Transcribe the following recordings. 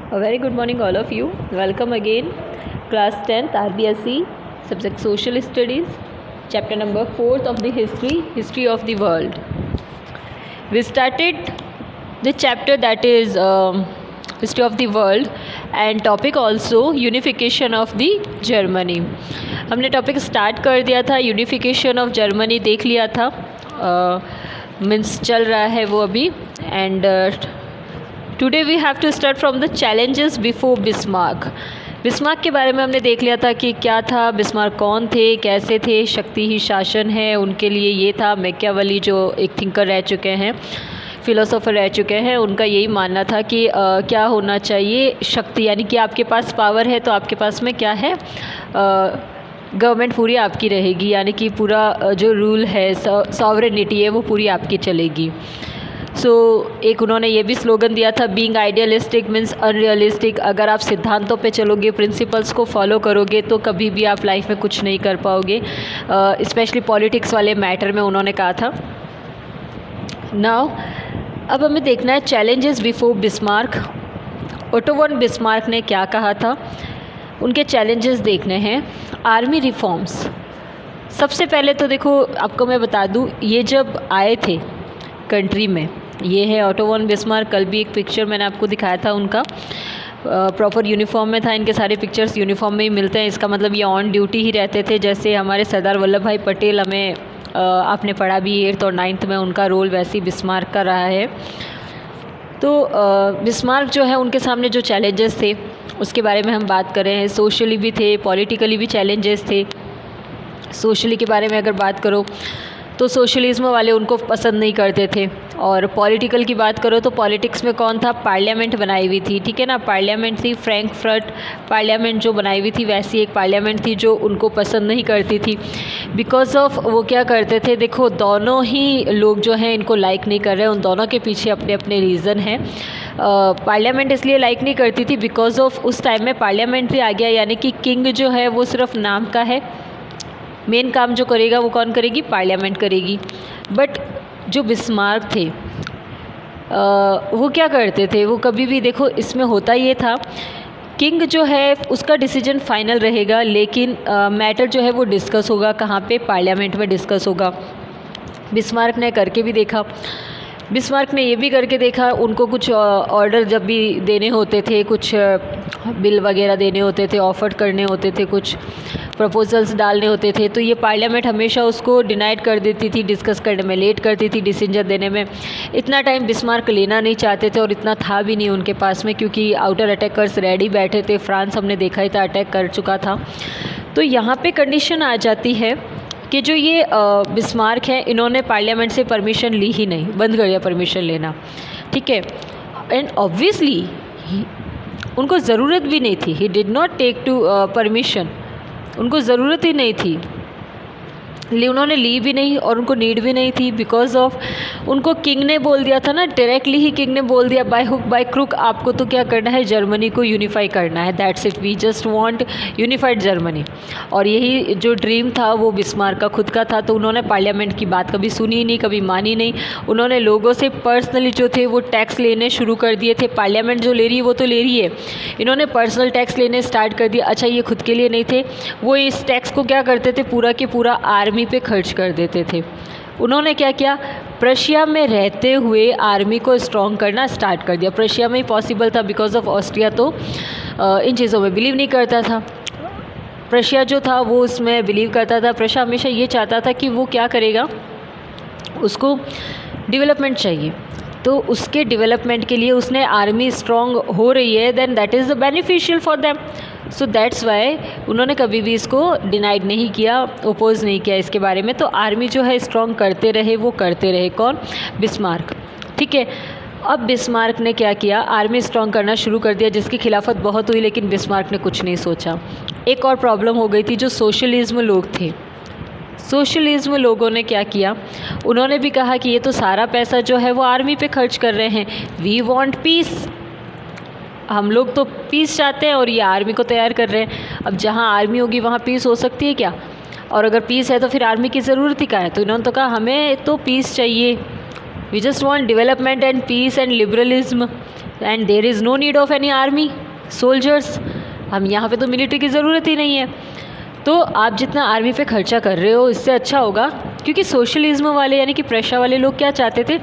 A very good morning all of you. Welcome again. Class 10th RBSE subject Social Studies, chapter number 4th of the History of the World. We started the chapter that is History of the World and topic also Unification of the Germany. हमने topic start कर दिया था, unification of Germany देख लिया था, means चल रहा है वो अभी. And today we have to start from the challenges before Bismarck. Bismarck के बारे में हमने देख लिया था कि क्या था, बिस्मार्क कौन थे, कैसे थे, शक्ति ही शासन है, उनके लिए ये था. मैकियावेली जो एक थिंकर रह चुके हैं, फिलोसोफर रह चुके हैं, उनका यही मानना था कि क्या होना चाहिए, शक्ति, यानी कि आपके पास पावर है तो आपके पास में क्या है, गवर्नमेंट पूरी आपकी रहेगी, यानी कि पूरा जो रूल है, सॉवरेनिटी है, वो पूरी आपकी चलेगी. एक उन्होंने ये भी स्लोगन दिया था, बीइंग आइडियलिस्टिक मीन्स अनरियलिस्टिक. अगर आप सिद्धांतों पे चलोगे, प्रिंसिपल्स को फॉलो करोगे तो कभी भी आप लाइफ में कुछ नहीं कर पाओगे. स्पेशली पॉलिटिक्स वाले मैटर में उन्होंने कहा था. नाउ अब हमें देखना है challenges before Bismarck. Auto von Bismarck ने क्या कहा था, उनके चैलेंजेस देखने हैं. Army reforms. सबसे पहले तो देखो, आपको मैं बता दूं, ये जब आए थे कंट्री में, ये है ओटो वन बिस्मार्क. कल भी एक पिक्चर मैंने आपको दिखाया था उनका, प्रॉपर यूनिफॉर्म में था. इनके सारे पिक्चर्स यूनिफॉर्म में ही मिलते हैं. इसका मतलब ये ऑन ड्यूटी ही रहते थे. जैसे हमारे सरदार वल्लभ भाई पटेल, हमें आपने पढ़ा भी 8th और 9th में, उनका रोल वैसे ही बिस्मार्क का रहा है. तो बिस्मार्क जो है, उनके सामने जो चैलेंजेस थे उसके बारे में हम बात कर रहे हैं. सोशली भी थे, पॉलिटिकली भी चैलेंजेस थे. सोशली के बारे में अगर बात करो तो सोशलिज्म वाले उनको पसंद नहीं करते थे. और पॉलिटिकल की बात करो तो पॉलिटिक्स में कौन था, पार्लियामेंट बनाई हुई थी, ठीक है ना, पार्लियामेंट थी, फ्रैंकफर्ट पार्लियामेंट जो बनाई हुई थी, वैसी एक पार्लियामेंट थी जो उनको पसंद नहीं करती थी. बिकॉज ऑफ वो क्या करते थे, देखो दोनों ही लोग जो हैं इनको लाइक नहीं कर रहे, उन दोनों के पीछे अपने अपने रीज़न हैं. पार्लियामेंट इसलिए लाइक नहीं करती थी बिकॉज ऑफ उस टाइम में पार्लियामेंट्री आ गया, यानी कि किंग जो है वो सिर्फ नाम का है, मेन काम जो करेगा वो कौन करेगी, पार्लियामेंट करेगी. बट जो बिस्मार्क थे वो क्या करते थे, वो कभी भी, देखो इसमें होता ये था, किंग जो है उसका डिसीजन फाइनल रहेगा, लेकिन मैटर जो है वो डिस्कस होगा कहाँ पे, पार्लियामेंट में डिस्कस होगा. बिस्मार्क ने करके भी देखा. बिस्मार्क ने ये भी करके देखा, उनको कुछ ऑर्डर जब भी देने होते थे, कुछ बिल वगैरह देने होते थे, ऑफर करने होते थे, कुछ प्रपोजल्स डालने होते थे, तो ये पार्लियामेंट हमेशा उसको डिनाइड कर देती थी, डिस्कस करने में लेट करती थी, डिसीजन देने में. इतना टाइम बिस्मार्क लेना नहीं चाहते थे और इतना था भी नहीं उनके पास में, क्योंकि आउटर अटैकर्स रेडी बैठे थे. फ्रांस हमने देखा ही था, अटैक कर चुका था. तो यहाँ पे कंडीशन आ जाती है कि जो ये बिस्मार्क है, इन्होंने पार्लियामेंट से परमिशन ली ही नहीं, बंद कर दिया परमिशन लेना, ठीक है. एंड ऑब्वियसली उनको ज़रूरत भी नहीं थी, he did not take to permission, उनको ज़रूरत ही नहीं थी, उन्होंने ली भी नहीं और उनको नीड भी नहीं थी. बिकॉज ऑफ उनको किंग ने बोल दिया था ना, डायरेक्टली ही किंग ने बोल दिया, बाय हुक बाय क्रुक, आपको तो क्या करना है, जर्मनी को यूनिफाई करना है, that's it, we just want unified Germany. और यही जो ड्रीम था वो बिस्मार्क का खुद का था. तो उन्होंने पार्लियामेंट की बात कभी सुनी ही नहीं, कभी मानी नहीं. उन्होंने लोगों से पर्सनली जो थे वो टैक्स लेने शुरू कर दिए थे. पार्लियामेंट जो ले रही है वो तो ले रही है, इन्होंने पर्सनल टैक्स लेने स्टार्ट कर दिया. अच्छा, ये खुद के लिए नहीं थे, वो इस टैक्स को क्या करते थे, पूरा के पूरा आर्मी पे खर्च कर देते थे. उन्होंने क्या किया, प्रशिया में रहते हुए आर्मी को स्ट्रॉन्ग करना स्टार्ट कर दिया. प्रशिया में ही पॉसिबल था, बिकॉज ऑफ ऑस्ट्रिया तो इन चीज़ों में बिलीव नहीं करता था. प्रशिया जो था वो उसमें बिलीव करता था. प्रशिया हमेशा ये चाहता था कि वो क्या करेगा, उसको डेवलपमेंट चाहिए, तो उसके डेवलपमेंट के लिए उसने आर्मी स्ट्रॉन्ग हो रही है, then that is the beneficial for them. So that's why उन्होंने कभी भी इसको डिनाइड नहीं किया, ओपोज नहीं किया इसके बारे में. तो आर्मी जो है स्ट्रॉन्ग करते रहे, वो करते रहे, कौन, बिस्मार्क, ठीक है. अब बिस्मार्क ने क्या किया, आर्मी स्ट्रॉन्ग करना शुरू कर दिया, जिसकी खिलाफत बहुत हुई, लेकिन बिस्मार्क ने कुछ नहीं सोचा. एक और प्रॉब्लम हो गई थी, जो सोशलिज्म लोग थे. सोशलिज्म लोगों ने क्या किया, उन्होंने भी कहा कि ये तो सारा पैसा जो है वो आर्मी पे खर्च कर रहे हैं, वी वांट पीस, हम लोग तो पीस चाहते हैं और ये आर्मी को तैयार कर रहे हैं. अब जहाँ आर्मी होगी वहाँ पीस हो सकती है क्या, और अगर पीस है तो फिर आर्मी की ज़रूरत ही क्या है. तो इन्होंने तो कहा हमें तो पीस चाहिए, we just want development and peace and liberalism. And there is no need of any army soldiers, हम यहाँ पे तो मिलिट्री की ज़रूरत ही नहीं है। तो आप जितना आर्मी पे खर्चा कर रहे हो इससे अच्छा होगा, क्योंकि सोशलिज्म वाले यानी कि प्रशा वाले लोग क्या चाहते थे,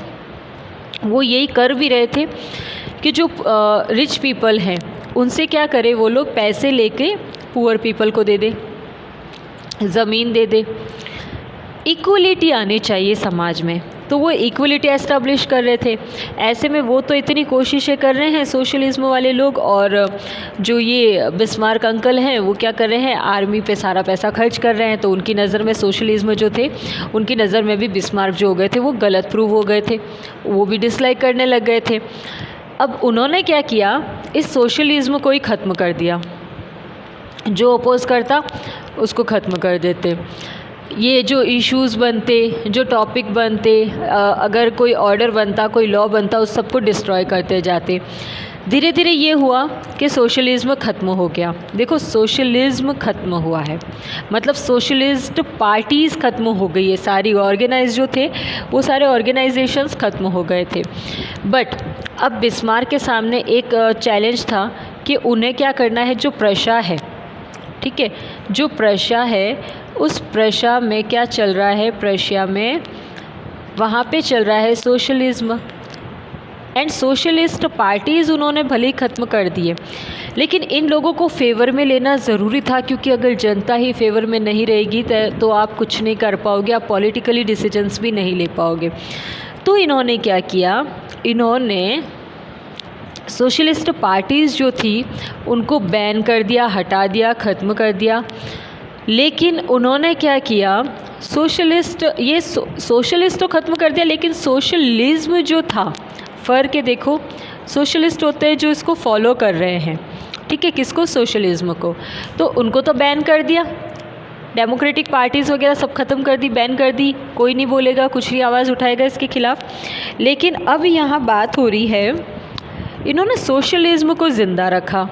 वो यही कर भी रहे थे कि जो रिच पीपल हैं उनसे क्या करे, वो लोग पैसे लेके पुअर पीपल को दे दे, ज़मीन दे दे, इक्वलिटी आनी चाहिए समाज में। तो वो इक्वलिटी एस्टेब्लिश कर रहे थे। ऐसे में वो तो इतनी कोशिशें कर रहे हैं सोशलिज्म वाले लोग, और जो ये बिस्मार्क अंकल हैं वो क्या कर रहे हैं, आर्मी पे सारा पैसा खर्च कर रहे हैं। तो उनकी नज़र में सोशलिज्म जो थे, उनकी नज़र में भी बिस्मार्क जो हो गए थे वो गलत प्रूव हो गए थे, वो भी डिसलाइक करने लग गए थे। अब उन्होंने क्या किया, इस सोशलिज्म को ही ख़त्म कर दिया, जो अपोज़ करता उसको ख़त्म कर देते। ये जो इश्यूज़ बनते, जो टॉपिक बनते, अगर कोई ऑर्डर बनता, कोई लॉ बनता, उस सबको डिस्ट्रॉय करते जाते। धीरे धीरे ये हुआ कि सोशलिज्म ख़त्म हो गया। देखो सोशलिज्म ख़त्म हुआ है मतलब सोशलिस्ट पार्टीज़ ख़त्म हो गई है, सारी ऑर्गेनाइज जो थे वो सारे ऑर्गेनाइजेशंस ख़त्म हो गए थे। बट अब बिस्मार्क के सामने एक चैलेंज था कि उन्हें क्या करना है, जो प्रशा है, ठीक है, जो प्रशा है उस प्रशा में क्या चल रहा है, प्रशिया में वहाँ पे चल रहा है सोशलिज्म, एंड सोशलिस्ट पार्टीज़ उन्होंने भले ही ख़त्म कर दिए, लेकिन इन लोगों को फेवर में लेना ज़रूरी था, क्योंकि अगर जनता ही फेवर में नहीं रहेगी तो आप कुछ नहीं कर पाओगे, आप पॉलिटिकली डिसीजंस भी नहीं ले पाओगे। तो इन्होंने क्या किया, इन्होंने सोशलिस्ट पार्टीज़ जो थी उनको बैन कर दिया, हटा दिया, ख़त्म कर दिया। लेकिन उन्होंने क्या किया, सोशलिस्ट तो ख़त्म कर दिया, लेकिन सोशलिज्म जो था, फ़र्क है देखो, सोशलिस्ट होते हैं जो इसको फॉलो कर रहे हैं, ठीक है, किसको, सोशलिज्म को, तो उनको तो बैन कर दिया, डेमोक्रेटिक पार्टीज़ वगैरह सब ख़त्म कर दी, बैन कर दी, कोई नहीं बोलेगा, कुछ नहीं आवाज़ उठाएगा इसके ख़िलाफ़। लेकिन अब यहाँ बात हो रही है, इन्होंने सोशलिज्म को ज़िंदा रखा।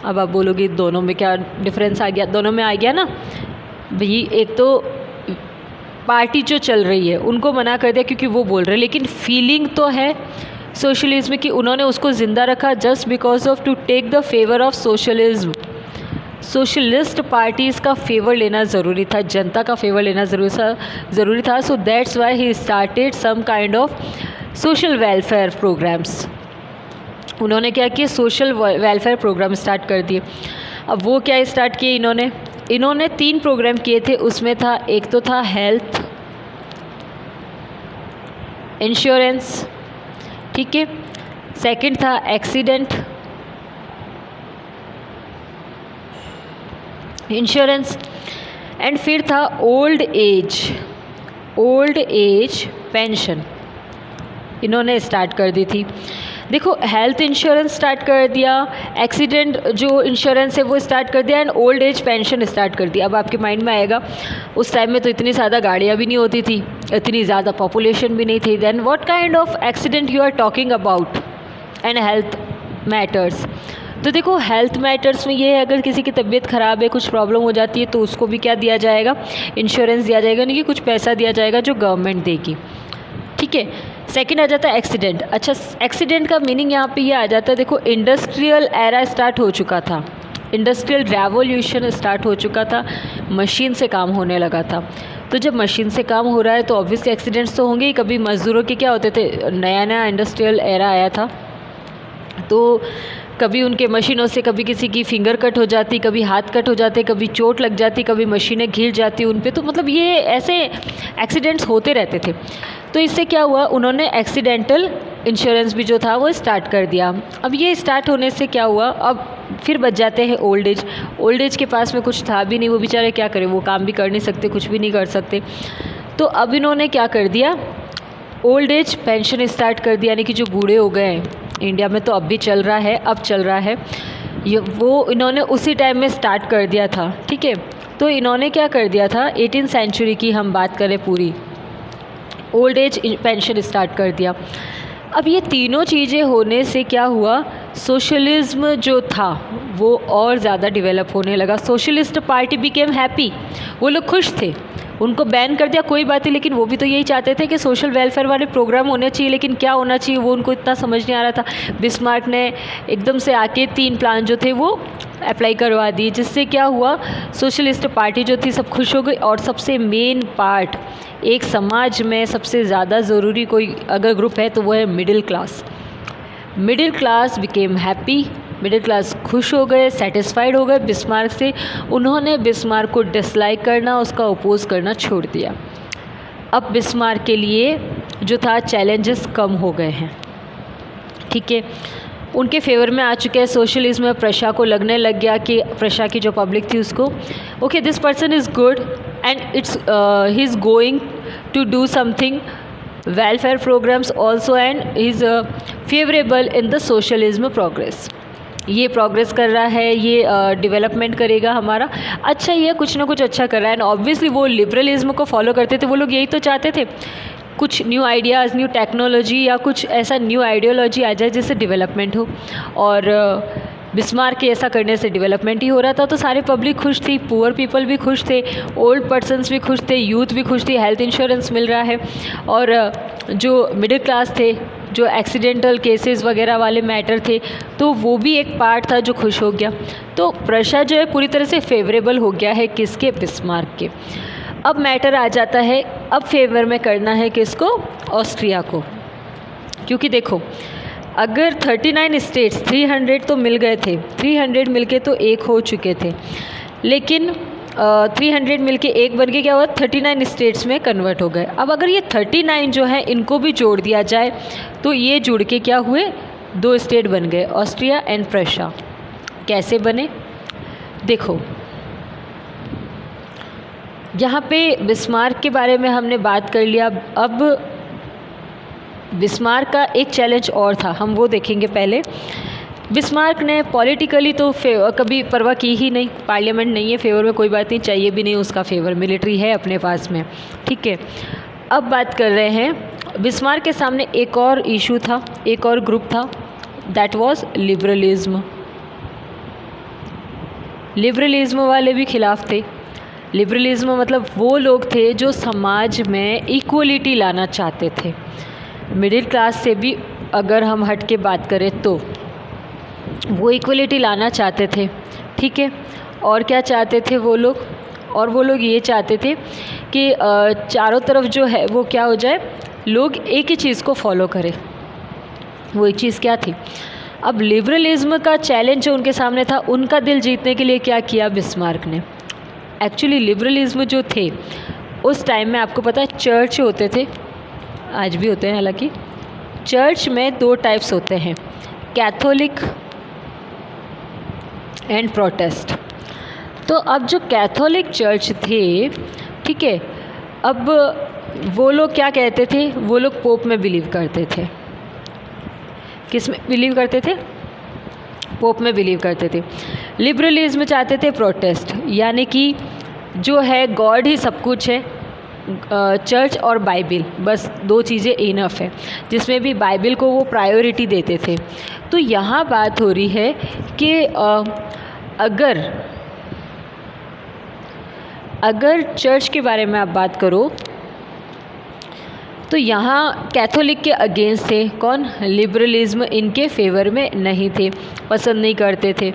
अब आप बोलोगे दोनों में क्या डिफरेंस आ गया, दोनों में आ गया ना भाई, एक तो पार्टी जो चल रही है उनको मना कर दिया क्योंकि वो बोल रहे हैं, लेकिन फीलिंग तो है सोशलिज्म की, उन्होंने उसको ज़िंदा रखा just because of to take the favour of socialism. Socialist parties का फेवर लेना ज़रूरी था, जनता का फेवर लेना ज़रूरी था। So that's why he started some kind of social welfare programmes. उन्होंने क्या किया, सोशल वेलफेयर प्रोग्राम स्टार्ट कर दिए। अब वो क्या स्टार्ट किए इन्होंने 3 प्रोग्राम किए थे। उसमें था, एक तो था हेल्थ इंश्योरेंस, ठीक है, सेकंड था एक्सीडेंट इंश्योरेंस, एंड फिर था ओल्ड एज पेंशन इन्होंने स्टार्ट कर दी थी। देखो हेल्थ इंश्योरेंस स्टार्ट कर दिया, एक्सीडेंट जो इंश्योरेंस है वो स्टार्ट कर दिया, and old age pension start कर दिया। अब आपके माइंड में आएगा उस टाइम में तो इतनी ज़्यादा गाड़ियाँ भी नहीं होती थी, इतनी ज़्यादा पॉपुलेशन भी नहीं थी, then what kind of accident you are talking about and health matters. तो देखो हेल्थ मैटर्स में ये है, अगर किसी की तबीयत ख़राब है, कुछ प्रॉब्लम हो जाती है, तो उसको भी क्या दिया जाएगा, इंश्योरेंस दिया जाएगा, नहीं कि कुछ पैसा दिया जाएगा जो गवर्नमेंट देगी, ठीक है। सेकंड आ जाता है एक्सीडेंट। अच्छा, एक्सीडेंट का मीनिंग यहाँ पे ये आ जाता है, देखो इंडस्ट्रियल एरा स्टार्ट हो चुका था, इंडस्ट्रियल रेवोल्यूशन स्टार्ट हो चुका था, मशीन से काम होने लगा था। तो जब मशीन से काम हो रहा है तो ऑब्वियसली एक्सीडेंट्स तो होंगे ही। कभी मज़दूरों के क्या होते थे, नया नया इंडस्ट्रियल एरा आया था, तो कभी उनके मशीनों से कभी किसी की फिंगर कट हो जाती, कभी हाथ कट हो जाते, कभी चोट लग जाती, कभी मशीनें घिर जाती उन पे। तो मतलब ये ऐसे एक्सीडेंट्स होते रहते थे। तो इससे क्या हुआ, उन्होंने एक्सीडेंटल इंश्योरेंस भी जो था वो स्टार्ट कर दिया। अब ये स्टार्ट होने से क्या हुआ, अब फिर बच जाते हैं ओल्ड एज के पास में कुछ था भी नहीं, वो बेचारे क्या करें, वो काम भी कर नहीं सकते, कुछ भी नहीं कर सकते। तो अब इन्होंने क्या कर दिया, ओल्ड एज पेंशन स्टार्ट कर दिया, यानी कि जो बूढ़े हो गए हैं, इंडिया में तो अब भी चल रहा है, अब चल रहा है ये, वो इन्होंने उसी टाइम में स्टार्ट कर दिया था, ठीक है। तो इन्होंने क्या कर दिया था, 18th सेंचुरी की हम बात करें पूरी, ओल्ड एज पेंशन स्टार्ट कर दिया। अब ये तीनों चीज़ें होने से क्या हुआ, सोशलिज्म जो था वो और ज़्यादा डेवलप होने लगा। सोशलिस्ट पार्टी बिकेम हैप्पी, वो लोग खुश थे। उनको बैन कर दिया कोई बात नहीं, लेकिन वो भी तो यही चाहते थे कि सोशल वेलफेयर वाले प्रोग्राम होने चाहिए, लेकिन क्या होना चाहिए वो उनको इतना समझ नहीं आ रहा था। बिस्मार्क ने एकदम से आके 3 प्लान जो थे वो अप्लाई करवा दिए, जिससे क्या हुआ, सोशलिस्ट पार्टी जो थी सब खुश हो गई। और सबसे मेन पार्ट, एक समाज में सबसे ज़्यादा ज़रूरी कोई अगर ग्रुप है तो वो है middle class. Middle class became happy, middle class खुश हो गए, सेटिस्फाइड हो गए बिस्मार्क से। उन्होंने बिस्मार्क को डिसलाइक करना, उसका अपोज करना छोड़ दिया। अब बिस्मार्क के लिए जो था चैलेंजेस कम हो गए हैं, ठीक है, उनके फेवर में आ चुके हैं। सोशलिज्म में प्रशा को लगने लग गया कि प्रशा की जो पब्लिक थी उसको, okay this person is good and it's he is going to do something welfare programmes also and he is favourable in the socialism progress. ये प्रोग्रेस कर रहा है, ये डेवलपमेंट करेगा हमारा, अच्छा ये कुछ ना कुछ अच्छा कर रहा है। एंड ऑब्वियसली वो लिबरलिज्म को फॉलो करते थे, वो लोग यही तो चाहते थे, कुछ न्यू आइडियाज़, न्यू टेक्नोलॉजी या कुछ ऐसा न्यू आइडियोलॉजी आ जाए जिससे डेवलपमेंट हो। और बिस्मार्क के ऐसा करने से डेवलपमेंट ही हो रहा था, तो सारे पब्लिक खुश थी, पुअर पीपल भी खुश थे, ओल्ड पर्सन्स भी खुश थे, यूथ भी खुश थी, हेल्थ इंश्योरेंस मिल रहा है। और जो मिडिल क्लास थे, जो एक्सीडेंटल केसेस वगैरह वाले मैटर थे, तो वो भी एक पार्ट था जो खुश हो गया। तो प्रशा जो है पूरी तरह से फेवरेबल हो गया है किसके, बिस्मार्क के। अब मैटर आ जाता है, अब फेवर में करना है किसको, ऑस्ट्रिया को। क्योंकि देखो अगर 39 स्टेट्स 300 तो मिल गए थे, 300 मिलके तो एक हो चुके थे, लेकिन 300 मिलके एक बन के क्या हुआ, 39 स्टेट्स में कन्वर्ट हो गए। अब अगर ये 39 जो है इनको भी जोड़ दिया जाए तो ये जुड़ के क्या हुए, 2 स्टेट बन गए, ऑस्ट्रिया एंड प्रशा। कैसे बने देखो, यहाँ पे बिस्मार्क के बारे में हमने बात कर लिया। अब बिस्मार्क का एक चैलेंज और था, हम वो देखेंगे पहले। बिस्मार्क ने पॉलिटिकली तो कभी परवाह की ही नहीं, पार्लियामेंट नहीं है फेवर में, कोई बात नहीं, चाहिए भी नहीं उसका फेवर, मिलिट्री है अपने पास में, ठीक है। अब बात कर रहे हैं, बिस्मार्क के सामने एक और इशू था, एक और ग्रुप था, दैट वाज लिबरलिज्म। लिबरलिज्म वाले भी खिलाफ थे। लिबरलिज्म मतलब वो लोग थे जो समाज में इक्वलिटी लाना चाहते थे। मिडिल क्लास से भी अगर हम हट के बात करें तो वो इक्वलिटी लाना चाहते थे, ठीक है। और क्या चाहते थे वो लोग, और वो लोग ये चाहते थे कि चारों तरफ जो है वो क्या हो जाए, लोग एक ही चीज़ को फॉलो करें। वो एक चीज़ क्या थी, अब लिबरलिज्म का चैलेंज जो उनके सामने था, उनका दिल जीतने के लिए क्या किया बिस्मार्क ने। एक्चुअली लिबरलिज्म जो थे उस टाइम में, आपको पता है चर्च होते थे, आज भी होते हैं हालांकि, चर्च में 2 टाइप्स होते हैं, कैथोलिक एंड प्रोटेस्ट। तो अब जो कैथोलिक चर्च थे, ठीक है, अब वो लोग क्या कहते थे, वो लोग पोप में बिलीव करते थे। किस में बिलीव करते थे, पोप में बिलीव करते थे। लिबरलिज्म चाहते थे प्रोटेस्ट, यानी कि जो है गॉड ही सब कुछ है, चर्च और बाइबिल बस 2 चीज़ें इनफ है, जिसमें भी बाइबिल को वो प्रायोरिटी देते थे। तो यहाँ बात हो रही है कि अगर चर्च के बारे में आप बात करो तो यहाँ कैथोलिक के अगेंस्ट थे कौन, लिबरलिज्म इनके फेवर में नहीं थे, पसंद नहीं करते थे।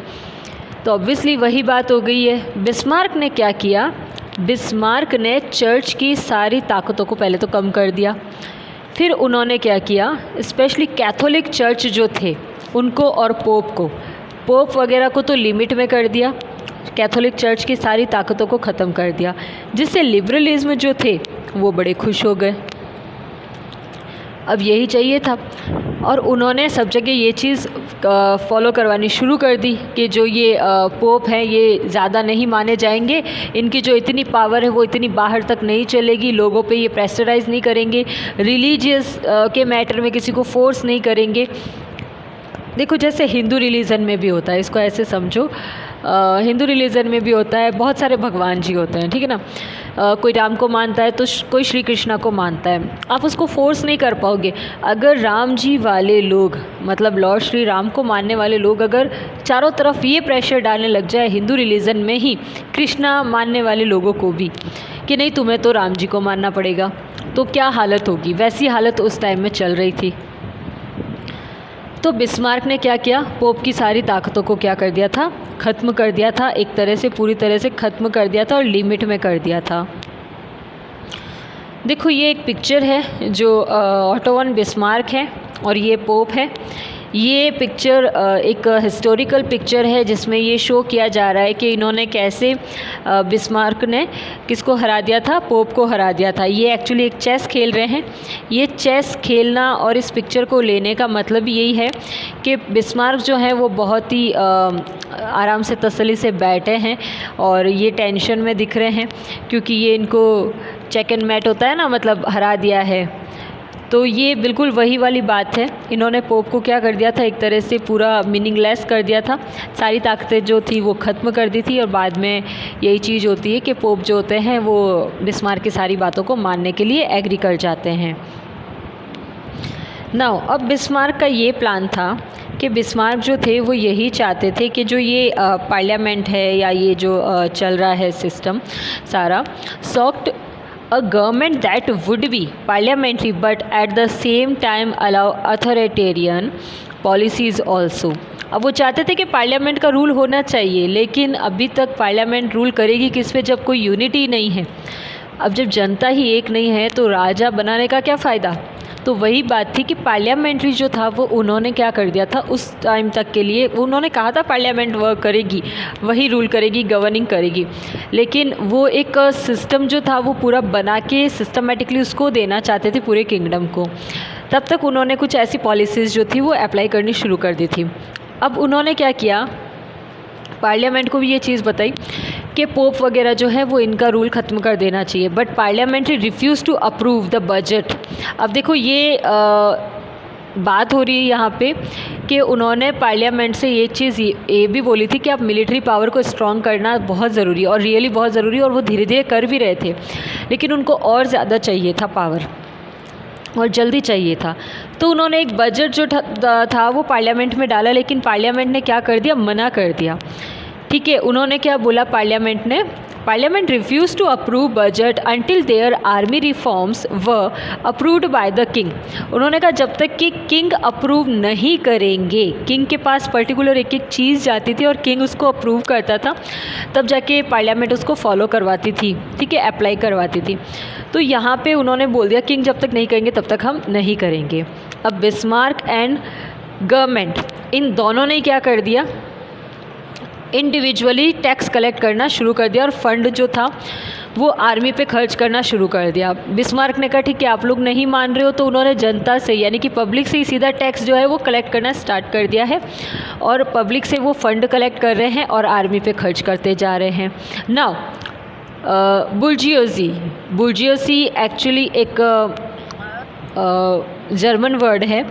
तो ऑब्वियसली वही बात हो गई है। बिस्मार्क ने क्या किया, बिस्मार्क ने चर्च की सारी ताकतों को पहले तो कम कर दिया, फिर उन्होंने क्या किया, स्पेशली कैथोलिक चर्च जो थे उनको और पोप वगैरह को तो लिमिट में कर दिया, कैथोलिक चर्च की सारी ताकतों को ख़त्म कर दिया, जिससे लिबरलिज्म जो थे वो बड़े खुश हो गए। अब यही चाहिए था, और उन्होंने सब जगह ये चीज़ फॉलो करवानी शुरू कर दी कि जो ये पोप हैं ये ज़्यादा नहीं माने जाएंगे, इनकी जो इतनी पावर है वो इतनी बाहर तक नहीं चलेगी, लोगों पे ये प्रेशराइज़ नहीं करेंगे, रिलीजियस के मैटर में किसी को फोर्स नहीं करेंगे। देखो जैसे हिंदू रिलीजन में भी होता है, इसको ऐसे समझो, हिंदू रिलीजन में भी होता है, बहुत सारे भगवान जी होते हैं, ठीक है ना। कोई राम को मानता है तो कोई श्री कृष्णा को मानता है, आप उसको फोर्स नहीं कर पाओगे। अगर राम जी वाले लोग, मतलब लॉर्ड श्री राम को मानने वाले लोग अगर चारों तरफ ये प्रेशर डालने लग जाए हिंदू रिलीजन में ही कृष्णा मानने वाले लोगों को भी कि नहीं तुम्हें तो राम जी को मानना पड़ेगा, तो क्या हालत होगी। वैसी हालत उस टाइम में चल रही थी। तो बिस्मार्क ने क्या किया, पोप की सारी ताकतों को क्या कर दिया था, ख़त्म कर दिया था, एक तरह से पूरी तरह से ख़त्म कर दिया था और लिमिट में कर दिया था। देखो ये एक पिक्चर है जो ऑटो वन बिस्मार्क है और ये पोप है। ये पिक्चर एक हिस्टोरिकल पिक्चर है जिसमें ये शो किया जा रहा है कि इन्होंने कैसे बिस्मार्क ने किसको हरा दिया था, पोप को हरा दिया था। ये एक्चुअली एक चेस खेल रहे हैं। ये चेस खेलना और इस पिक्चर को लेने का मतलब यही है कि बिस्मार्क जो है वो बहुत ही आराम से तसल्ली से बैठे हैं और ये टेंशन में दिख रहे हैं क्योंकि ये इनको चेक एंड मैट होता है ना, मतलब हरा दिया है। तो ये बिल्कुल वही वाली बात है। इन्होंने पोप को क्या कर दिया था, एक तरह से पूरा मीनिंगलेस कर दिया था, सारी ताकतें जो थी वो ख़त्म कर दी थी। और बाद में यही चीज़ होती है कि पोप जो होते हैं वो बिस्मार्क की सारी बातों को मानने के लिए एग्री कर जाते हैं। नाउ अब बिस्मार्क का ये प्लान था कि बिस्मार्क जो थे वो यही चाहते थे कि जो ये पार्लियामेंट है या ये जो चल रहा है सिस्टम सारा soft a government that would be parliamentary but at the same time allow authoritarian policies also। अब वो चाहते थे कि पार्लियामेंट का रूल होना चाहिए, लेकिन अभी तक पार्लियामेंट रूल करेगी किस पे जब कोई यूनिटी नहीं है। अब जब जनता ही एक नहीं है तो राजा बनाने का क्या फ़ायदा। तो वही बात थी कि पार्लियामेंट्री जो था वो उन्होंने क्या कर दिया था उस टाइम तक के लिए। उन्होंने कहा था पार्लियामेंट वर्क करेगी, वही रूल करेगी, गवर्निंग करेगी, लेकिन वो एक सिस्टम जो था वो पूरा बना के सिस्टमेटिकली उसको देना चाहते थे पूरे किंगडम को। तब तक उन्होंने कुछ ऐसी पॉलिसीज़ जो थी वो अप्लाई करनी शुरू कर दी थी। अब उन्होंने क्या किया, पार्लियामेंट को भी ये चीज़ बताई कि पोप वगैरह जो है वो इनका रूल ख़त्म कर देना चाहिए, but parliamentary refuse to approve the budget. अब देखो ये बात हो रही है यहाँ पे कि उन्होंने पार्लियामेंट से ये चीज़ ये भी बोली थी कि आप मिलिट्री पावर को स्ट्रॉन्ग करना बहुत ज़रूरी है और रियली बहुत ज़रूरी है, और वो धीरे धीरे कर भी रहे थे, लेकिन उनको और ज़्यादा चाहिए था पावर और जल्दी चाहिए था। तो उन्होंने एक बजट जो था वो पार्लियामेंट में डाला, लेकिन पार्लियामेंट ने क्या कर दिया, मना कर दिया। ठीक है, उन्होंने क्या बोला पार्लियामेंट ने, parliament refuse to approve budget until their army reforms were approved by the king. उन्होंने कहा जब तक कि किंग अप्रूव नहीं करेंगे, किंग के पास पर्टिकुलर एक एक चीज़ जाती थी और किंग उसको अप्रूव करता था, तब जाके पार्लियामेंट उसको फॉलो करवाती थी, ठीक है, अप्लाई करवाती थी। तो यहाँ पे उन्होंने बोल दिया किंग जब तक नहीं करेंगे तब तक हम नहीं करेंगे। अब बिस्मार्क एंड गवर्नमेंट इन दोनों ने क्या कर दिया, इंडिविजुअली टैक्स कलेक्ट करना शुरू कर दिया और फंड जो था वो आर्मी पे खर्च करना शुरू कर दिया। बिस्मार्क ने कहा ठीक है आप लोग नहीं मान रहे हो, तो उन्होंने जनता से यानी कि पब्लिक से ही सीधा टैक्स जो है वो कलेक्ट करना स्टार्ट कर दिया है और पब्लिक से वो फंड कलेक्ट कर रहे हैं और आर्मी पे खर्च करते जा रहे हैं। नाउ बुर्जियोसी एक्चुअली एक जर्मन वर्ड है,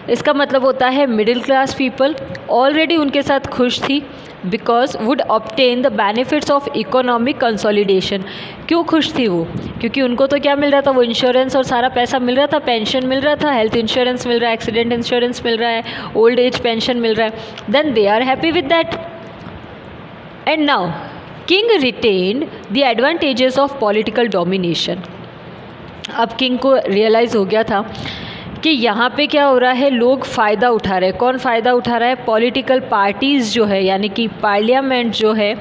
इसका मतलब होता है मिडिल क्लास पीपल। ऑलरेडी उनके साथ खुश थी because would obtain the benefits of economic consolidation. क्यों खुश थी वो, क्योंकि उनको तो क्या मिल रहा था, वो इंश्योरेंस और सारा पैसा मिल रहा था, पेंशन मिल रहा था, हेल्थ इंश्योरेंस मिल रहा है, एक्सीडेंट इंश्योरेंस मिल रहा है, ओल्ड एज पेंशन मिल रहा है, then they are happy with that. And now king retained the advantages of political domination. अब किंग को रियलाइज़ हो गया था कि यहाँ पे क्या हो रहा है, लोग फ़ायदा उठा रहे हैं। कौन फ़ायदा उठा रहा है, पॉलिटिकल पार्टीज़ जो है यानी कि पार्लियामेंट जो है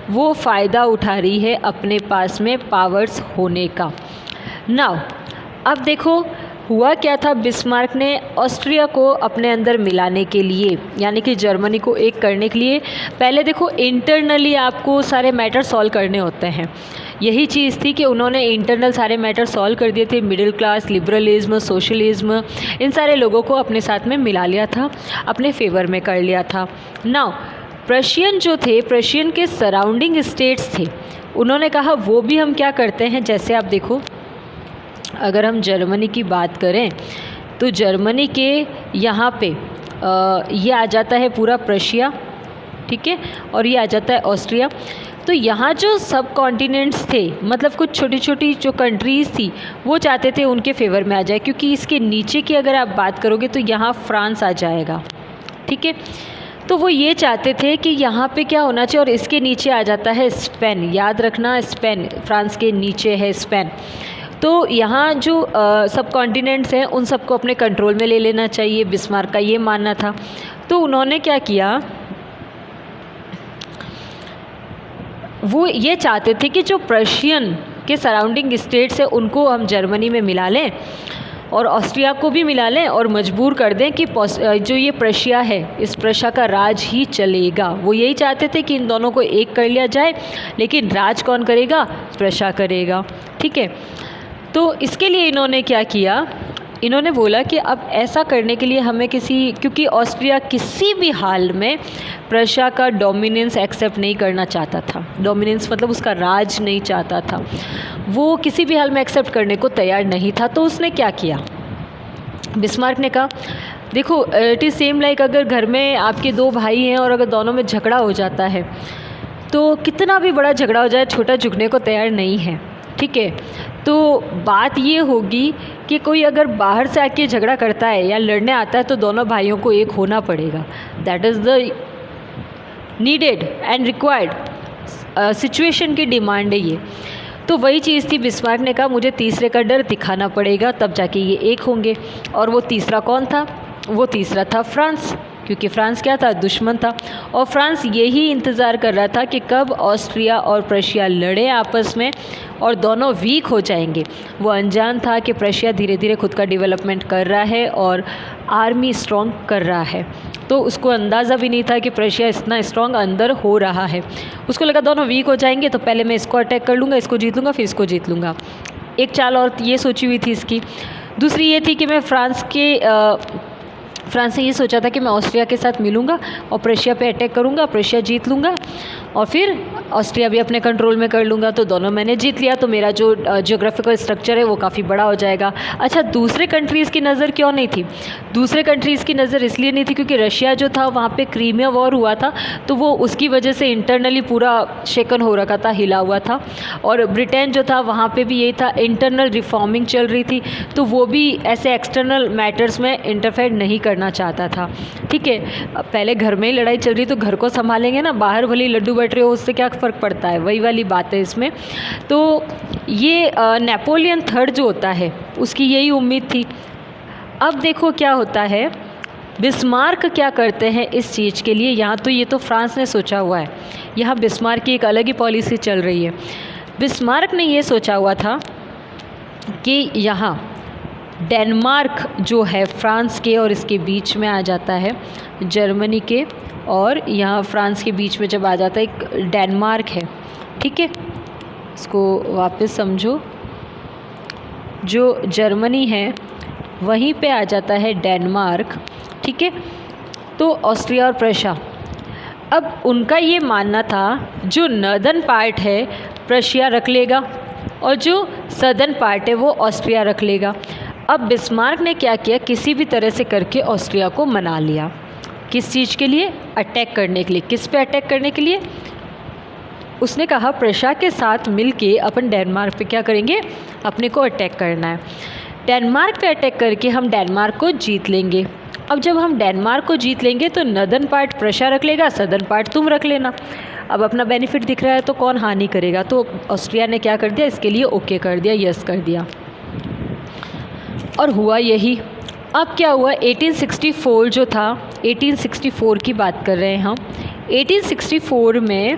वो फ़ायदा उठा रही है अपने पास में पावर्स होने का। नाउ अब देखो हुआ क्या था, बिस्मार्क ने ऑस्ट्रिया को अपने अंदर मिलाने के लिए यानी कि जर्मनी को एक करने के लिए पहले देखो इंटरनली आपको सारे मैटर सॉल्व करने होते हैं। यही चीज़ थी कि उन्होंने इंटरनल सारे मैटर सॉल्व कर दिए थे, मिडिल क्लास, लिबरलिज्म, सोशलिज्म, इन सारे लोगों को अपने साथ में मिला लिया था, अपने फेवर में कर लिया था। नाउ प्रशियन जो थे, प्रशियन के सराउंडिंग स्टेट्स थे, उन्होंने कहा वो भी हम क्या करते हैं, जैसे आप देखो अगर हम जर्मनी की बात करें तो जर्मनी के यहाँ पे ये आ जाता है पूरा प्रशिया, ठीक है, और ये आ जाता है ऑस्ट्रिया। तो यहाँ जो सब कॉन्टिनेंट्स थे, मतलब कुछ छोटी छोटी जो कंट्रीज़ थी, वो चाहते थे उनके फेवर में आ जाए, क्योंकि इसके नीचे की अगर आप बात करोगे तो यहाँ फ्रांस आ जाएगा, ठीक है। तो वो ये चाहते थे कि यहाँ पे क्या होना चाहिए, और इसके नीचे आ जाता है स्पेन। याद रखना, स्पेन, फ्रांस के नीचे है स्पेन। तो यहाँ जो सब कॉन्टिनेंट्स हैं उन सबको अपने कंट्रोल में ले लेना चाहिए, बिस्मार्क का ये मानना था। तो उन्होंने क्या किया, वो ये चाहते थे कि जो प्रशियन के सराउंडिंग स्टेट्स हैं उनको हम जर्मनी में मिला लें और ऑस्ट्रिया को भी मिला लें, और मजबूर कर दें कि जो ये प्रशिया है, इस प्रशिया का राज ही चलेगा। वो यही चाहते थे कि इन दोनों को एक कर लिया जाए, लेकिन राज कौन करेगा, प्रशिया करेगा, ठीक है। तो इसके लिए इन्होंने क्या किया, इन्होंने बोला कि अब ऐसा करने के लिए हमें क्योंकि ऑस्ट्रिया किसी भी हाल में प्रशिया का डोमिनेंस एक्सेप्ट नहीं करना चाहता था। डोमिनेंस मतलब उसका राज नहीं चाहता था, वो किसी भी हाल में एक्सेप्ट करने को तैयार नहीं था। तो उसने क्या किया, बिस्मार्क ने कहा, देखो इट इज़ सेम लाइक अगर घर में आपके दो भाई हैं और अगर दोनों में झगड़ा हो जाता है, तो कितना भी बड़ा झगड़ा हो जाए, छोटा झुकने को तैयार नहीं है, ठीक है। तो बात ये होगी कि कोई अगर बाहर से आके झगड़ा करता है या लड़ने आता है तो दोनों भाइयों को एक होना पड़ेगा। That is the needed and required situation की डिमांड है ये। तो वही चीज़ थी, बिस्मार्क ने कहा मुझे तीसरे का डर दिखाना पड़ेगा, तब जाके ये एक होंगे। और वो तीसरा कौन था, वो तीसरा था फ्रांस, क्योंकि फ्रांस क्या था, दुश्मन था। और फ्रांस यही इंतज़ार कर रहा था कि कब ऑस्ट्रिया और प्रशिया लड़े आपस में और दोनों वीक हो जाएंगे। वो अनजान था कि प्रशिया धीरे धीरे खुद का डेवलपमेंट कर रहा है और आर्मी स्ट्रॉन्ग कर रहा है। तो उसको अंदाज़ा भी नहीं था कि प्रशिया इतना स्ट्रॉन्ग अंदर हो रहा है। उसको लगा दोनों वीक हो जाएंगे तो पहले मैं इसको अटैक कर लूँगा, इसको जीत लूँगा, फिर इसको जीत लूँगा। एक चाल और ये सोची हुई थी इसकी। दूसरी ये थी कि मैं फ्रांस ने ये सोचा था कि मैं ऑस्ट्रिया के साथ मिलूँगा और प्रशिया पे अटैक करूँगा, प्रशिया जीत लूँगा और फिर ऑस्ट्रिया भी अपने कंट्रोल में कर लूँगा। तो दोनों मैंने जीत लिया तो मेरा जो जियोग्राफिकल स्ट्रक्चर है वो काफ़ी बड़ा हो जाएगा। अच्छा, दूसरे कंट्रीज़ की नज़र क्यों नहीं थी? दूसरे कंट्रीज़ की नज़र इसलिए नहीं थी क्योंकि रशिया जो था वहाँ पे क्रीमिया वॉर हुआ था, तो वो उसकी वजह से इंटरनली पूरा शेकन हो रखा था, हिला हुआ था। और ब्रिटेन जो था वहाँ पे भी यही था, इंटरनल रिफॉर्मिंग चल रही थी, तो वो भी ऐसे एक्सटर्नल मैटर्स में इंटरफेयर नहीं करना चाहता था, ठीक है। पहले घर में ही लड़ाई चल रही तो घर को संभालेंगे ना, बाहर भले लड्डू बैठ रहे हो उससे क्या फ़र्क पड़ता है, वही वाली बात है इसमें। तो ये नेपोलियन थर्ड जो होता है उसकी यही उम्मीद थी। अब देखो क्या होता है, बिस्मार्क क्या करते हैं इस चीज़ के लिए। यहाँ तो ये तो फ्रांस ने सोचा हुआ है, यहाँ बिस्मार्क की एक अलग ही पॉलिसी चल रही है। बिस्मार्क ने ये सोचा हुआ था कि यहाँ डेनमार्क जो है फ्रांस के और इसके बीच में आ जाता है, जर्मनी के और यहाँ फ्रांस के बीच में जब आ जाता है एक डेनमार्क है, ठीक है। इसको वापस समझो, जो जर्मनी है वहीं पे आ जाता है डेनमार्क, ठीक है। तो ऑस्ट्रिया और प्रशिया, अब उनका ये मानना था जो नॉर्दर्न पार्ट है प्रशिया रख लेगा और जो सदर्न पार्ट है वो ऑस्ट्रिया रख लेगा। अब बिस्मार्क ने क्या किया, किसी भी तरह से करके ऑस्ट्रिया को मना लिया। किस चीज़ के लिए? अटैक करने के लिए। किस पे अटैक करने के लिए? उसने कहा प्रशिया के साथ मिलके अपन डेनमार्क पे क्या करेंगे, अपने को अटैक करना है। डेनमार्क पे अटैक करके हम डेनमार्क को जीत लेंगे। अब जब हम डेनमार्क को जीत लेंगे तो नॉर्दर्न पार्ट प्रशिया रख लेगा, सदर्न पार्ट तुम रख लेना। अब अपना बेनिफिट दिख रहा है तो कौन हानि करेगा। तो ऑस्ट्रिया ने क्या कर दिया, इसके लिए ओके कर दिया, यस कर दिया और हुआ यही। अब क्या हुआ, 1864 जो था, 1864 की बात कर रहे हैं हम। 1864 में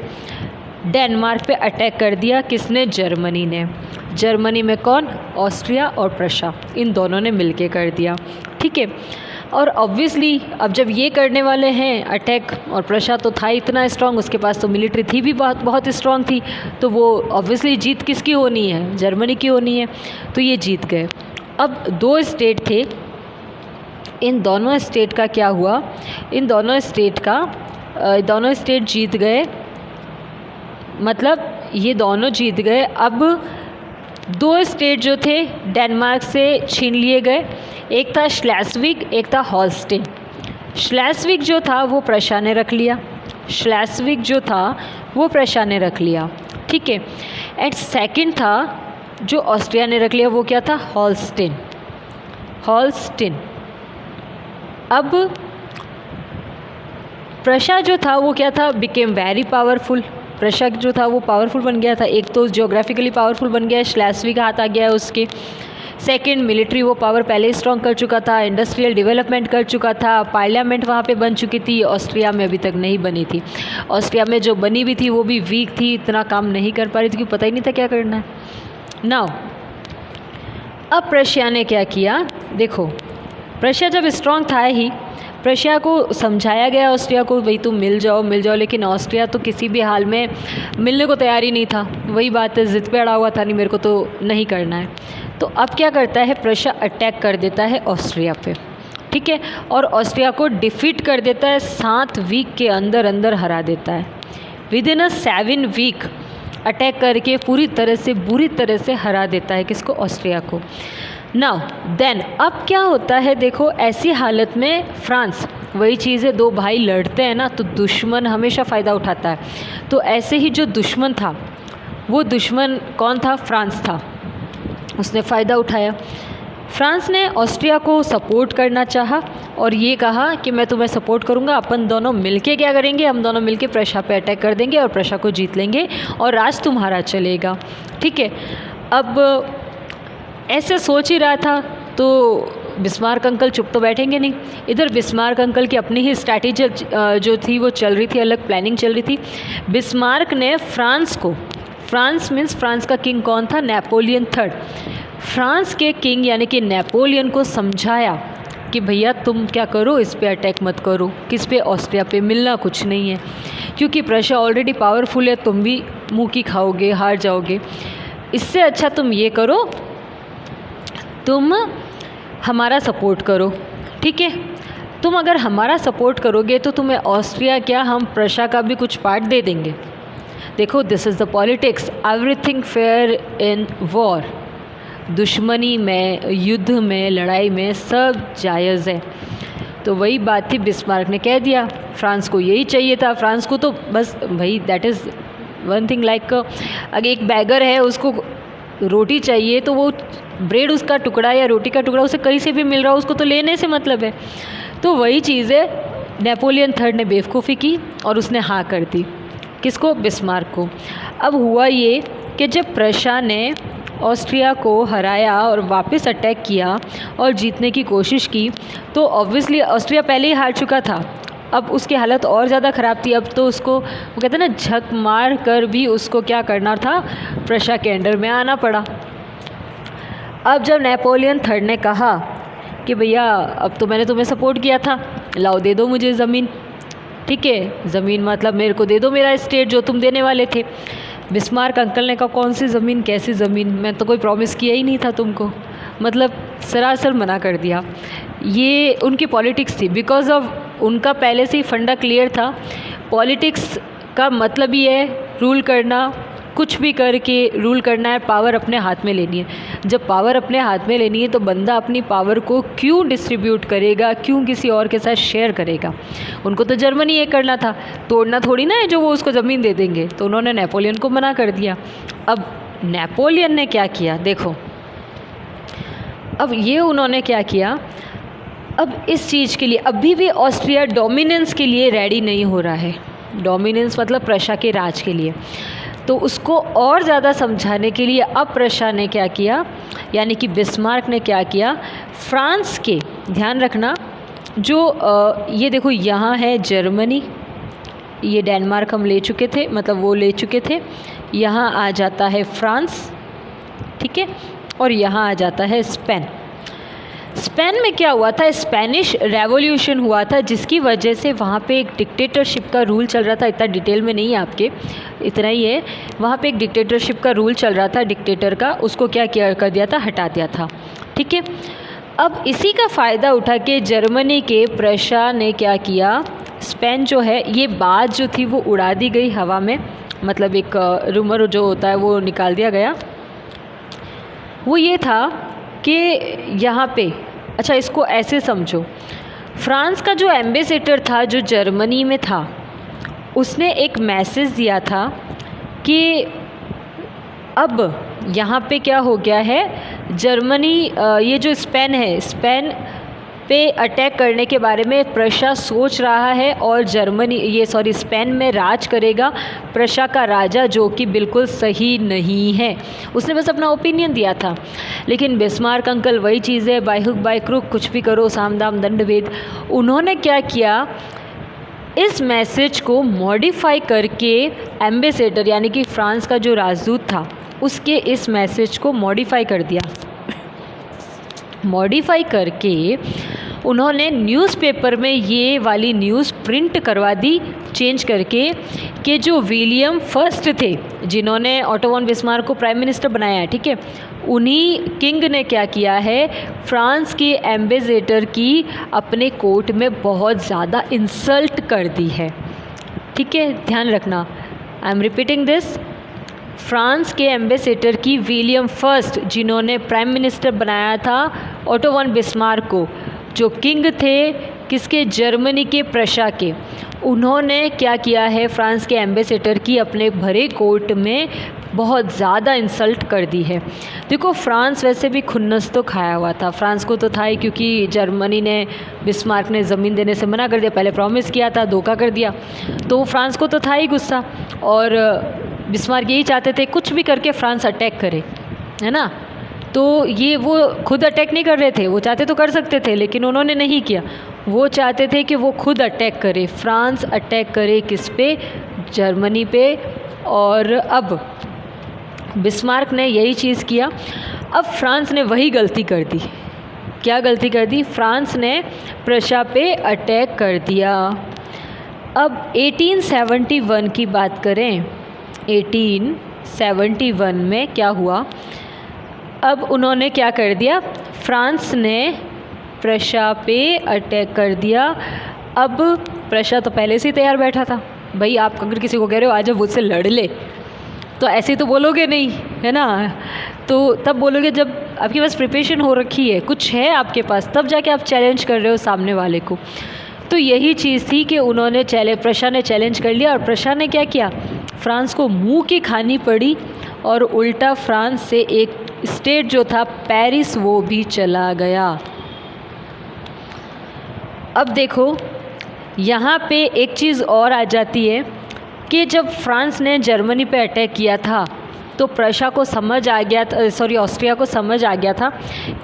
डेनमार्क पे अटैक कर दिया किसने, जर्मनी ने। जर्मनी में कौन, ऑस्ट्रिया और प्रशिया, इन दोनों ने मिलके कर दिया, ठीक है। और ऑब्वियसली अब जब ये करने वाले हैं अटैक, और प्रशिया तो था इतना स्ट्रांग, उसके पास तो मिलिट्री थी भी बहुत स्ट्रांग थी, तो वो ऑब्वियसली जीत किसकी होनी है, जर्मनी की होनी है। तो ये जीत गए। अब दो स्टेट थे, इन दोनों स्टेट का क्या हुआ, इन दोनों स्टेट जीत गए, मतलब ये दोनों जीत गए। अब दो स्टेट जो थे डेनमार्क से छीन लिए गए, एक था श्लेस्विग, एक था हॉल्स्टेन। श्लेस्विग जो था वो प्रशिया ने रख लिया श्लेस्विग जो था वो प्रशा ने रख लिया, ठीक है। एंड सेकंड था जो ऑस्ट्रिया ने रख लिया, वो क्या था, हॉल्स्टीन। अब प्रशा जो था वो क्या था, बिकेम वेरी पावरफुल। प्रशा जो था वो पावरफुल बन गया था, एक तो ज्योग्राफिकली पावरफुल बन गया है, श्लेस्विग हाथ आ गया है उसके। सेकंड, मिलिट्री वो पावर पहले ही स्ट्रॉन्ग कर चुका था, इंडस्ट्रियल डेवलपमेंट कर चुका था, पार्लियामेंट वहाँ पे बन चुकी थी, ऑस्ट्रिया में अभी तक नहीं बनी थी। ऑस्ट्रिया में जो बनी भी थी वो भी वीक थी, इतना काम नहीं कर पा रही थी क्योंकि पता ही नहीं था क्या करना है। नाउ अब प्रशिया ने क्या किया, देखो प्रशिया जब स्ट्रॉन्ग था ही, प्रशिया को समझाया गया ऑस्ट्रिया को, भाई तुम मिल जाओ, लेकिन ऑस्ट्रिया तो किसी भी हाल में मिलने को तैयार ही नहीं था। वही बात है, ज़िद पे अड़ा हुआ था, नहीं मेरे को तो नहीं करना है। तो अब क्या करता है, प्रशिया अटैक कर देता है ऑस्ट्रिया पे, ठीक है, और ऑस्ट्रिया को डिफीट कर देता है, 7 वीक के अंदर अंदर हरा देता है। Within a 7 week attack करके बुरी तरह से हरा देता है किसको, ऑस्ट्रिया को। नाउ देन अब क्या होता है, देखो ऐसी हालत में फ्रांस, वही चीज़ है, 2 भाई लड़ते हैं ना तो दुश्मन हमेशा फ़ायदा उठाता है। तो ऐसे ही जो दुश्मन था, वो दुश्मन कौन था, फ्रांस था, उसने फ़ायदा उठाया। फ्रांस ने ऑस्ट्रिया को सपोर्ट करना चाहा और ये कहा कि मैं तुम्हें सपोर्ट करूंगा, अपन दोनों मिलके क्या करेंगे, हम दोनों मिलके प्रशा पे अटैक कर देंगे और प्रशा को जीत लेंगे और राज तुम्हारा चलेगा, ठीक है। अब ऐसे सोच ही रहा था तो बिस्मार्क अंकल चुप तो बैठेंगे नहीं। इधर बिस्मार्क अंकल की अपनी ही स्ट्रैटेजी जो थी वो चल रही थी, अलग प्लानिंग चल रही थी। बिस्मार्क ने फ्रांस को, फ्रांस मीन्स फ्रांस का किंग कौन था, नेपोलियन थर्ड, फ्रांस के किंग यानी कि नेपोलियन को समझाया कि भैया तुम क्या करो, इस पे अटैक मत करो, किस पे, ऑस्ट्रिया पे, मिलना कुछ नहीं है क्योंकि प्रशा ऑलरेडी पावरफुल है, तुम भी मुँह की खाओगे, हार जाओगे। इससे अच्छा तुम ये करो, तुम हमारा सपोर्ट करो, ठीक है। तुम अगर हमारा सपोर्ट करोगे तो तुम्हें ऑस्ट्रिया क्या, हम प्रशा का भी कुछ पार्ट दे देंगे। देखो this is the politics, everything fair in war, दुश्मनी में, युद्ध में, लड़ाई में सब जायज़ है। तो वही बात थी, बिस्मार्क ने कह दिया, फ्रांस को यही चाहिए था, फ्रांस को तो बस भाई that is one thing, like अगर एक बैगर है उसको रोटी चाहिए तो वो ब्रेड उसका टुकड़ा या रोटी का टुकड़ा उसे कहीं से भी मिल रहा हो, उसको तो लेने से मतलब है। तो वही चीज़ है, नेपोलियन थर्ड ने बेवकूफ़ी की और उसने हाँ कर दी, किसको, बिस्मार्क को। अब हुआ ये कि जब प्रशा ने ऑस्ट्रिया को हराया और वापस अटैक किया और जीतने की कोशिश की तो ऑब्वियसली ऑस्ट्रिया पहले ही हार चुका था, अब उसकी हालत और ज़्यादा ख़राब थी। अब तो उसको वो कहते हैं ना, झक मार कर भी उसको क्या करना था, प्रशा के अंडर में आना पड़ा। अब जब नेपोलियन थर्ड ने कहा कि भैया अब तो मैंने तुम्हें सपोर्ट किया था, लाओ दे दो मुझे ज़मीन, ठीक है, ज़मीन मतलब मेरे को दे दो मेरा स्टेट जो तुम देने वाले थे। बिस्मार्क अंकल ने कहा कौन सी ज़मीन, कैसी ज़मीन, मैं तो कोई प्रॉमिस किया ही नहीं था तुमको, मतलब सरासर मना कर दिया। ये उनकी पॉलिटिक्स थी, बिकॉज ऑफ उनका पहले से ही फंडा क्लियर था। पॉलिटिक्स का मतलब ही है रूल करना, कुछ भी करके रूल करना है, पावर अपने हाथ में लेनी है। जब पावर अपने हाथ में लेनी है तो बंदा अपनी पावर को क्यों डिस्ट्रीब्यूट करेगा, क्यों किसी और के साथ शेयर करेगा। उनको तो जर्मनी ये करना था, तोड़ना थोड़ी ना है जो वो उसको ज़मीन दे देंगे, तो उन्होंने नेपोलियन को मना कर दिया। अब नेपोलियन ने क्या किया, देखो अब ये उन्होंने क्या किया, अब इस चीज़ के लिए अभी भी ऑस्ट्रिया डोमिनेंस के लिए रेडी नहीं हो रहा है। डोमिनेंस मतलब प्रशा के राज के लिए। तो उसको और ज़्यादा समझाने के लिए अब प्रशा ने क्या किया, यानी कि बिस्मार्क ने क्या किया, फ्रांस के, ध्यान रखना जो ये देखो यहाँ है जर्मनी, ये डेनमार्क हम ले चुके थे, मतलब वो ले चुके थे, यहाँ आ जाता है फ्रांस, ठीक है, और यहाँ आ जाता है स्पेन। स्पेन में क्या हुआ था, स्पेनिश रेवोल्यूशन हुआ था जिसकी वजह से वहाँ पे एक डिक्टेटरशिप का रूल चल रहा था। इतना डिटेल में नहीं है आपके, इतना ही है, वहाँ पे एक डिक्टेटरशिप का रूल चल रहा था, डिक्टेटर का, उसको क्या किया कर दिया था, हटा दिया था, ठीक है। अब इसी का फ़ायदा उठा के जर्मनी के प्रशा ने क्या किया, स्पेन जो है, ये बात जो थी वो उड़ा दी गई हवा में, मतलब एक रूमर जो होता है वो निकाल दिया गया। वो ये था कि यहाँ पे, अच्छा इसको ऐसे समझो, फ्रांस का जो एम्बेसडर था जो जर्मनी में था, उसने एक मैसेज दिया था कि अब यहाँ पे क्या हो गया है, जर्मनी ये जो स्पेन है, स्पेन पे अटैक करने के बारे में प्रशा सोच रहा है और स्पेन में राज करेगा प्रशा का राजा, जो कि बिल्कुल सही नहीं है। उसने बस अपना ओपिनियन दिया था। लेकिन बिस्मार्क अंकल वही चीज़ है, बाय हुक बाय क्रुक, कुछ भी करो, साम दाम दंड भेद। उन्होंने क्या किया, इस मैसेज को मॉडिफाई करके एम्बेसडर यानी कि फ्रांस का जो राजदूत था उसके इस मैसेज को मॉडिफाई कर दिया। मॉडिफाई करके उन्होंने न्यूज़पेपर में ये वाली न्यूज़ प्रिंट करवा दी, चेंज करके, कि जो विलियम फर्स्ट थे जिन्होंने ओटो वॉन बिस्मार्क को प्राइम मिनिस्टर बनाया है, ठीक है, उन्हीं किंग ने क्या किया है, फ्रांस के एम्बेसडर की अपने कोर्ट में बहुत ज़्यादा इंसल्ट कर दी है। ठीक है, ध्यान रखना, I am repeating this. France के एम्बेसडर की विलियम फर्स्ट, जिन्होंने प्राइम मिनिस्टर बनाया था ओटो वॉन बिस्मार्क को, जो किंग थे किसके, जर्मनी के, प्रशा के, उन्होंने क्या किया है, फ्रांस के एम्बेसडर की अपने भरे कोर्ट में बहुत ज़्यादा इंसल्ट कर दी है। देखो, फ्रांस वैसे भी खुन्नस तो खाया हुआ था, फ्रांस को तो था ही, क्योंकि जर्मनी ने, बिस्मार्क ने ज़मीन देने से मना कर दिया, पहले प्रॉमिस किया था, धोखा कर दिया, तो फ्रांस को तो था ही गुस्सा। और बिस्मार्क यही चाहते थे कुछ भी करके फ्रांस अटैक करे, है ना। तो ये वो खुद अटैक नहीं कर रहे थे, वो चाहते तो कर सकते थे लेकिन उन्होंने नहीं किया। वो चाहते थे कि वो खुद अटैक करे, फ्रांस अटैक करे किस पे, जर्मनी पे। और अब बिस्मार्क ने यही चीज़ किया। अब फ्रांस ने वही गलती कर दी। क्या गलती कर दी, फ्रांस ने प्रशा पे अटैक कर दिया। अब 1871 की बात करें, 1871 में क्या हुआ, अब उन्होंने क्या कर दिया, फ्रांस ने प्रशा पे अटैक कर दिया। अब प्रशा तो पहले से ही तैयार बैठा था, भाई आप अगर किसी को कह रहे हो आज मुझसे लड़ ले, तो ऐसे तो बोलोगे नहीं, है ना। तो तब बोलोगे जब आपके पास प्रिपरेशन हो रखी है, कुछ है आपके पास, तब जाके आप चैलेंज कर रहे हो सामने वाले को। तो यही चीज़ थी कि उन्होंने प्रशा ने चैलेंज कर लिया, और प्रशा ने क्या किया, फ्रांस को मुंह की खानी पड़ी, और उल्टा फ्रांस से एक स्टेट जो था पेरिस, वो भी चला गया। अब देखो, यहाँ पे एक चीज़ और आ जाती है कि जब फ्रांस ने जर्मनी पे अटैक किया था तो प्रशा को समझ आ गया था, ऑस्ट्रिया को समझ आ गया था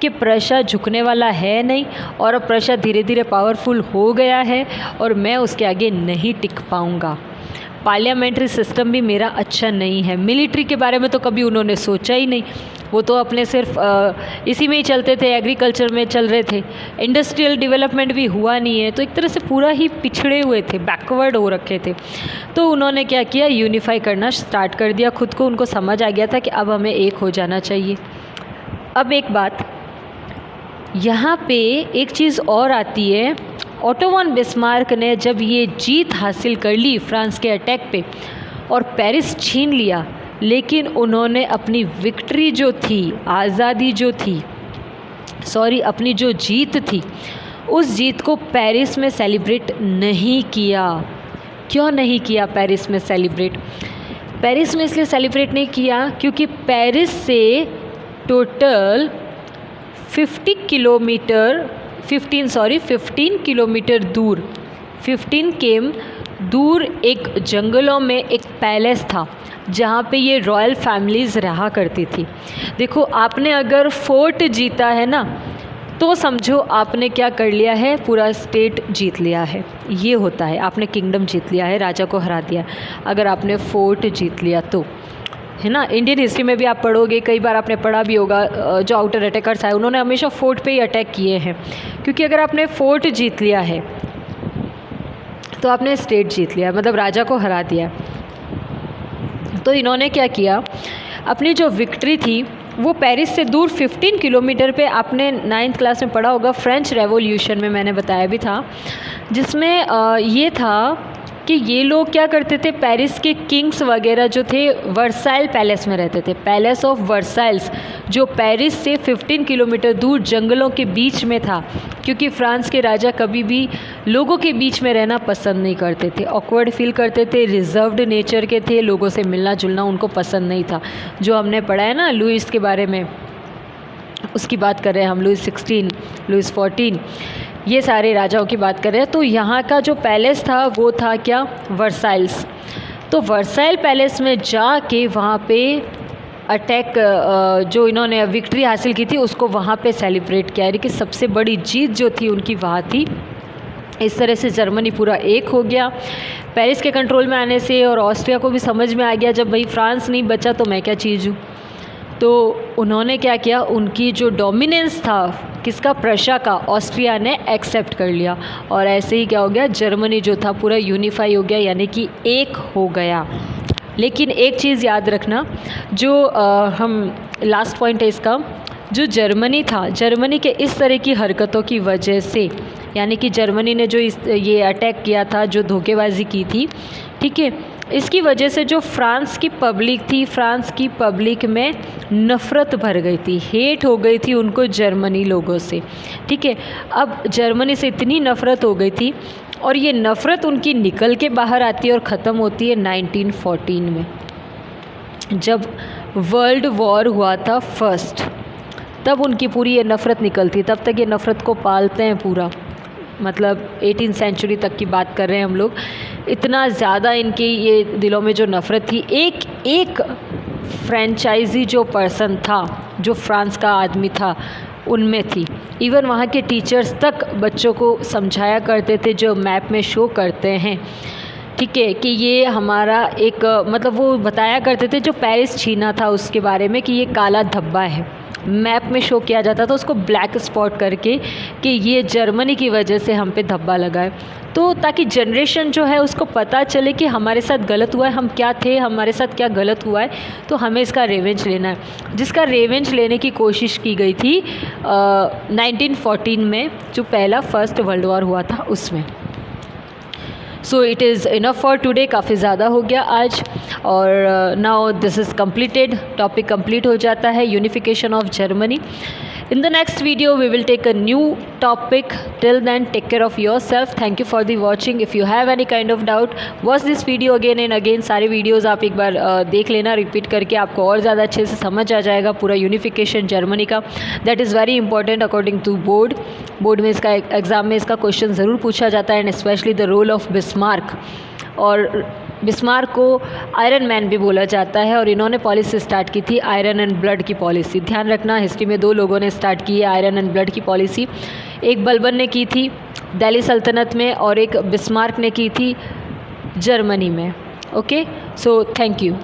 कि प्रशा झुकने वाला है नहीं, और अब प्रशा धीरे धीरे पावरफुल हो गया है और मैं उसके आगे नहीं टिक पाऊँगा। पार्लियामेंट्री सिस्टम भी मेरा अच्छा नहीं है। मिलिट्री के बारे में तो कभी उन्होंने सोचा ही नहीं, वो तो अपने सिर्फ इसी में ही चलते थे, एग्रीकल्चर में चल रहे थे, इंडस्ट्रियल डेवलपमेंट भी हुआ नहीं है, तो एक तरह से पूरा ही पिछड़े हुए थे, बैकवर्ड हो रखे थे। तो उन्होंने क्या किया, यूनिफाई करना स्टार्ट कर दिया खुद को। उनको समझ आ गया था कि अब हमें एक हो जाना चाहिए। अब एक बात यहाँ पे एक चीज़ और आती है, ओटो वॉन बिस्मार्क ने जब ये जीत हासिल कर ली फ्रांस के अटैक पे और पेरिस छीन लिया, लेकिन उन्होंने अपनी विक्ट्री जो थी, आज़ादी जो थी, अपनी जो जीत थी, उस जीत को पेरिस में सेलिब्रेट नहीं किया। क्यों नहीं किया पेरिस में सेलिब्रेट? पेरिस में इसलिए सेलिब्रेट नहीं किया क्योंकि पेरिस से टोटल 15 किलोमीटर दूर, 15 केम दूर एक जंगलों में एक पैलेस था जहाँ पे ये रॉयल फैमिलीज़ रहा करती थी। देखो, आपने अगर फोर्ट जीता है ना, तो समझो आपने क्या कर लिया है, पूरा स्टेट जीत लिया है। ये होता है, आपने किंगडम जीत लिया है, राजा को हरा दिया, अगर आपने फोर्ट जीत लिया तो, है ना। इंडियन हिस्ट्री में भी आप पढ़ोगे, कई बार आपने पढ़ा भी होगा, जो आउटर अटैकर्स आए उन्होंने हमेशा फोर्ट पे ही अटैक किए हैं, क्योंकि अगर आपने फोर्ट जीत लिया है तो आपने स्टेट जीत लिया, मतलब राजा को हरा दिया। तो इन्होंने क्या किया, अपनी जो विक्ट्री थी वो पेरिस से दूर 15 किलोमीटर पे, आपने 9th क्लास में पढ़ा होगा, फ्रेंच रेवोल्यूशन में मैंने बताया भी था, जिसमें ये था कि ये लोग क्या करते थे, पेरिस के किंग्स वगैरह जो थे वर्साइल पैलेस में रहते थे। पैलेस ऑफ वर्साइल्स जो पेरिस से 15 किलोमीटर दूर जंगलों के बीच में था, क्योंकि फ्रांस के राजा कभी भी लोगों के बीच में रहना पसंद नहीं करते थे, ऑकवर्ड फील करते थे, रिजर्व्ड नेचर के थे, लोगों से मिलना जुलना उनको पसंद नहीं था। जो हमने पढ़ा है ना लुइस के बारे में, उसकी बात कर रहे हैं हम, लुइस 16, लुइस 14, ये सारे राजाओं की बात कर रहे हैं। तो यहाँ का जो पैलेस था वो था क्या, वर्साइल्स। तो वर्साइल पैलेस में जाके वहाँ पे अटैक जो इन्होंने विक्ट्री हासिल की थी उसको वहाँ पे सेलिब्रेट किया, यानी कि सबसे बड़ी जीत जो थी उनकी वहाँ थी। इस तरह से जर्मनी पूरा एक हो गया पेरिस के कंट्रोल में आने से, और ऑस्ट्रिया को भी समझ में आ गया जब भाई फ्रांस नहीं बचा तो मैं क्या चीज़ हूँ। तो उन्होंने क्या किया, उनकी जो डोमिनेंस था किसका, प्रशा का, ऑस्ट्रिया ने एक्सेप्ट कर लिया, और ऐसे ही क्या हो गया, जर्मनी जो था पूरा यूनिफाई हो गया, यानी कि एक हो गया। लेकिन एक चीज़ याद रखना, जो हम लास्ट पॉइंट है इसका, जो जर्मनी था, जर्मनी के इस तरह की हरकतों की वजह से, यानी कि जर्मनी ने जो ये अटैक किया था, जो धोखेबाजी की थी, ठीक है, इसकी वजह से जो फ्रांस की पब्लिक थी, फ्रांस की पब्लिक में नफ़रत भर गई थी, हेट हो गई थी उनको जर्मनी लोगों से, ठीक है। अब जर्मनी से इतनी नफ़रत हो गई थी, और ये नफ़रत उनकी निकल के बाहर आती है और ख़त्म होती है 1914 में, जब वर्ल्ड वॉर हुआ था फर्स्ट, तब उनकी पूरी ये नफ़रत निकलती। तब तक ये नफ़रत को पालते हैं पूरा, मतलब 18th सेंचुरी तक की बात कर रहे हैं हम लोग। इतना ज़्यादा इनके ये दिलों में जो नफ़रत थी, एक एक फ्रेंचाइजी जो पर्सन था, जो फ्रांस का आदमी था, उनमें थी। इवन वहाँ के टीचर्स तक बच्चों को समझाया करते थे, जो मैप में शो करते हैं, ठीक है, कि ये हमारा एक, मतलब वो बताया करते थे जो पेरिस छीना था उसके बारे में, कि ये काला धब्बा है, मैप में शो किया जाता था उसको ब्लैक स्पॉट करके, कि ये जर्मनी की वजह से हम पे धब्बा लगा है। तो ताकि जनरेशन जो है उसको पता चले कि हमारे साथ गलत हुआ है, हम क्या थे, हमारे साथ क्या गलत हुआ है, तो हमें इसका रिवेंज लेना है, जिसका रिवेंज लेने की कोशिश की गई थी 1914 में, जो पहला फर्स्ट वर्ल्ड वॉर हुआ था उसमें। So it is enough for today, काफ़ी ज़्यादा हो गया आज, और now this is completed, topic complete हो जाता है, unification of Germany. In the next video we will take a new topic. Till then, take care of yourself. Thank you for the watching. If you have any kind of doubt, watch this video again and again. सारे videos आप एक बार देख लेना repeat करके, आपको और ज़्यादा अच्छे से समझ आ जाएगा पूरा यूनिफिकेशन जर्मनी का। That is very important according to board में इसका एग्ज़ाम में इसका क्वेश्चन ज़रूर पूछा जाता है, and specially the role of Bismarck. और बिस्मार्क को आयरन मैन भी बोला जाता है, और इन्होंने पॉलिसी स्टार्ट की थी आयरन एंड ब्लड की पॉलिसी। ध्यान रखना, हिस्ट्री में दो लोगों ने स्टार्ट की है आयरन एंड ब्लड की पॉलिसी, एक बलबन ने की थी दिल्ली सल्तनत में, और एक बिस्मार्क ने की थी जर्मनी में। Okay, so thank you.